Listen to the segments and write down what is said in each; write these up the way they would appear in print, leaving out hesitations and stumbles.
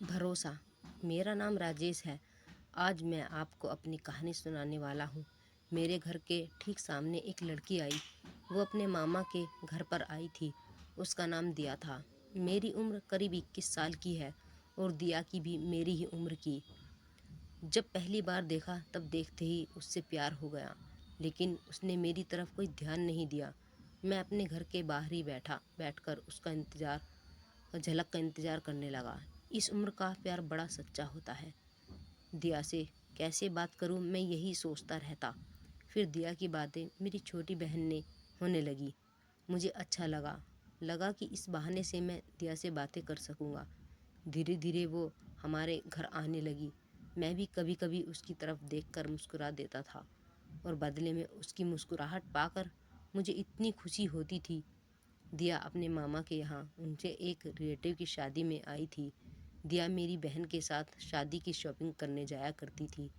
भरोसा। मेरा नाम राजेश है। आज मैं आपको अपनी कहानी सुनाने वाला हूँ। मेरे घर के ठीक सामने एक लड़की आई। वो अपने मामा के घर पर आई थी। उसका नाम दिया था। मेरी उम्र करीब 21 साल की है और दिया की भी मेरी ही उम्र की। जब पहली बार देखा तब देखते ही उससे प्यार हो गया, लेकिन उसने मेरी तरफ कोई ध्यान नहीं दिया। मैं अपने घर के बाहर ही बैठकर उसका झलक का इंतज़ार करने लगा। इस उम्र का प्यार बड़ा सच्चा होता है। दिया से कैसे बात करूं, मैं यही सोचता रहता। फिर दिया की बातें मेरी छोटी बहन ने होने लगी। मुझे अच्छा लगा कि इस बहाने से मैं दिया से बातें कर सकूंगा। धीरे धीरे वो हमारे घर आने लगी। मैं भी कभी कभी उसकी तरफ देखकर मुस्कुरा देता था और बदले में उसकी मुस्कुराहट पाकर मुझे इतनी खुशी होती थी। दिया अपने मामा के यहाँ उनसे एक रिलेटिव की शादी में आई थी। दिया मेरी बहन के साथ शादी की शॉपिंग करने जाया करती थी।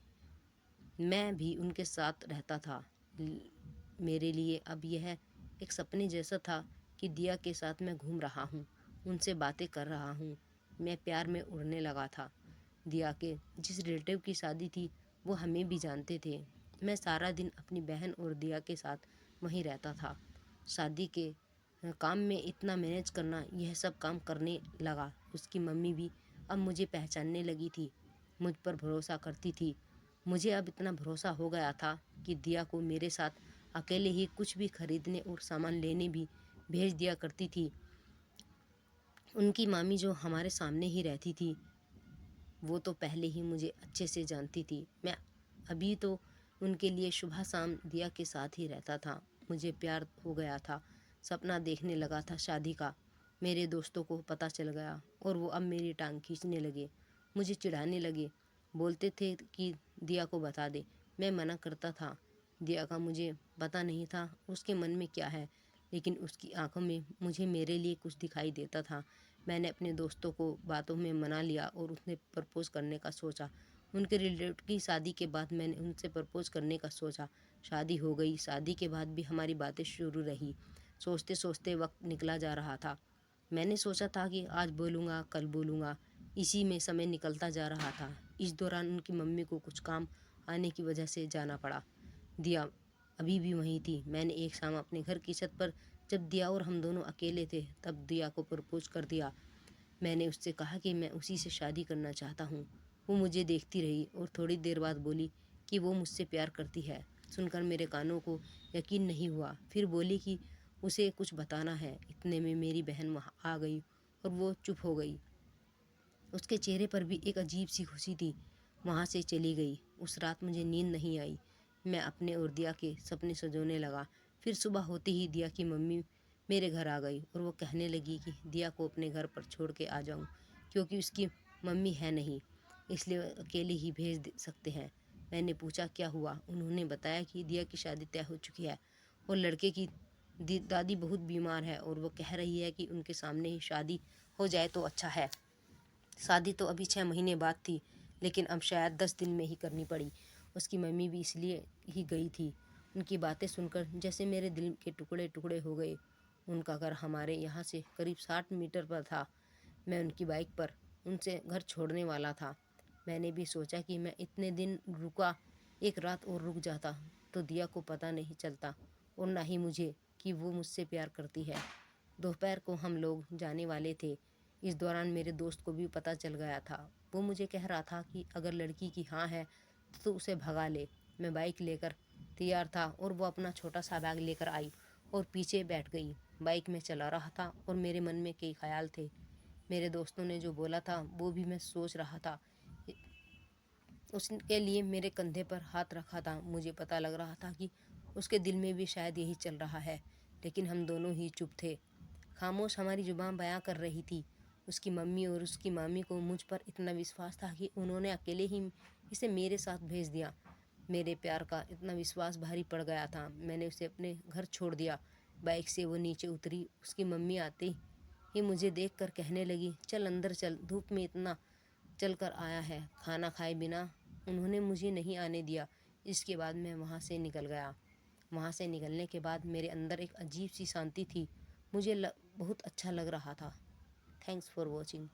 मैं भी उनके साथ रहता था। मेरे लिए अब यह एक सपने जैसा था कि दिया के साथ मैं घूम रहा हूँ, उनसे बातें कर रहा हूँ। मैं प्यार में उड़ने लगा था। दिया के जिस रिलेटिव की शादी थी वो हमें भी जानते थे। मैं सारा दिन अपनी बहन और दिया के साथ वहीं रहता था। शादी के काम में इतना मैनेज करना, यह सब काम करने लगा। उसकी मम्मी भी अब मुझे पहचानने लगी थी, मुझ पर भरोसा करती थी। मुझे अब इतना भरोसा हो गया था कि दिया को मेरे साथ अकेले ही कुछ भी खरीदने और सामान लेने भी भेज दिया करती थी। उनकी मामी जो हमारे सामने ही रहती थी, वो तो पहले ही मुझे अच्छे से जानती थी। मैं अभी तो उनके लिए सुबह शाम दिया के साथ ही रहता था। मुझे प्यार हो गया था, सपना देखने लगा था शादी का। मेरे दोस्तों को पता चल गया और वो अब मेरी टांग खींचने लगे, मुझे चिढ़ाने लगे। बोलते थे कि दिया को बता दे। मैं मना करता था। दिया का मुझे पता नहीं था उसके मन में क्या है, लेकिन उसकी आंखों में मुझे मेरे लिए कुछ दिखाई देता था। मैंने अपने दोस्तों को बातों में मना लिया और उसने प्रपोज़ करने का सोचा। उनके रिलेटिव की शादी के बाद मैंने उनसे प्रपोज़ करने का सोचा। शादी हो गई। शादी के बाद भी हमारी बातें शुरू रही। सोचते सोचते वक्त निकला जा रहा था। मैंने सोचा था कि आज बोलूँगा कल बोलूँगा, इसी में समय निकलता जा रहा था। इस दौरान उनकी मम्मी को कुछ काम आने की वजह से जाना पड़ा। दिया अभी भी वहीं थी। मैंने एक शाम अपने घर की छत पर, जब दिया और हम दोनों अकेले थे, तब दिया को प्रपोज कर दिया। मैंने उससे कहा कि मैं उसी से शादी करना चाहता हूँ। वो मुझे देखती रही और थोड़ी देर बाद बोली कि वो मुझसे प्यार करती है। सुनकर मेरे कानों को यकीन नहीं हुआ। फिर बोली कि उसे कुछ बताना है। इतने में मेरी बहन वहाँ आ गई और वो चुप हो गई। उसके चेहरे पर भी एक अजीब सी खुशी थी। वहाँ से चली गई। उस रात मुझे नींद नहीं आई। मैं अपने और दिया के सपने सजोने लगा। फिर सुबह होते ही दिया की मम्मी मेरे घर आ गई और वो कहने लगी कि दिया को अपने घर पर छोड़ के आ जाऊँ, क्योंकि उसकी मम्मी है नहीं, इसलिए अकेले ही सकते हैं। मैंने पूछा क्या हुआ। उन्होंने बताया कि दिया की शादी तय हो चुकी है और लड़के की दादी बहुत बीमार है और वो कह रही है कि उनके सामने ही शादी हो जाए तो अच्छा है। शादी तो अभी 6 महीने बाद थी, लेकिन अब शायद 10 दिन में ही करनी पड़ी। उसकी मम्मी भी इसलिए ही गई थी। उनकी बातें सुनकर जैसे मेरे दिल के टुकड़े टुकड़े हो गए। उनका घर हमारे यहाँ से करीब 60 मीटर पर था। मैं उनकी बाइक पर उनसे घर छोड़ने वाला था। मैंने भी सोचा कि मैं इतने दिन रुका, एक रात और रुक जाता तो दिया को पता नहीं चलता और ना ही मुझे कि वो मुझसे प्यार करती है। दोपहर को हम लोग जाने वाले थे। इस दौरान मेरे दोस्त को भी पता चल गया था। वो मुझे कह रहा था कि अगर लड़की की हाँ है तो उसे भगा ले। मैं बाइक लेकर तैयार था और वो अपना छोटा सा बैग लेकर आई और पीछे बैठ गई। बाइक में चला रहा था और मेरे मन में कई ख्याल थे। मेरे दोस्तों ने जो बोला था वो भी मैं सोच रहा था। उसके लिए मेरे कंधे पर हाथ रखा था। मुझे पता लग रहा था कि उसके दिल में भी शायद यही चल रहा है, लेकिन हम दोनों ही चुप थे। खामोश हमारी जुबान बयां कर रही थी। उसकी मम्मी और उसकी मामी को मुझ पर इतना विश्वास था कि उन्होंने अकेले ही इसे मेरे साथ भेज दिया। मेरे प्यार का इतना विश्वास भारी पड़ गया था। मैंने उसे अपने घर छोड़ दिया। बाइक से वो नीचे उतरी। उसकी मम्मी आते ही मुझे देखकर कहने लगी, चल अंदर चल, धूप में इतना चल कर आया है। खाना खाए बिना उन्होंने मुझे नहीं आने दिया। इसके बाद मैं वहाँ से निकल गया। वहाँ से निकलने के बाद मेरे अंदर एक अजीब सी शांति थी। मुझे बहुत अच्छा लग रहा था। Thanks for watching.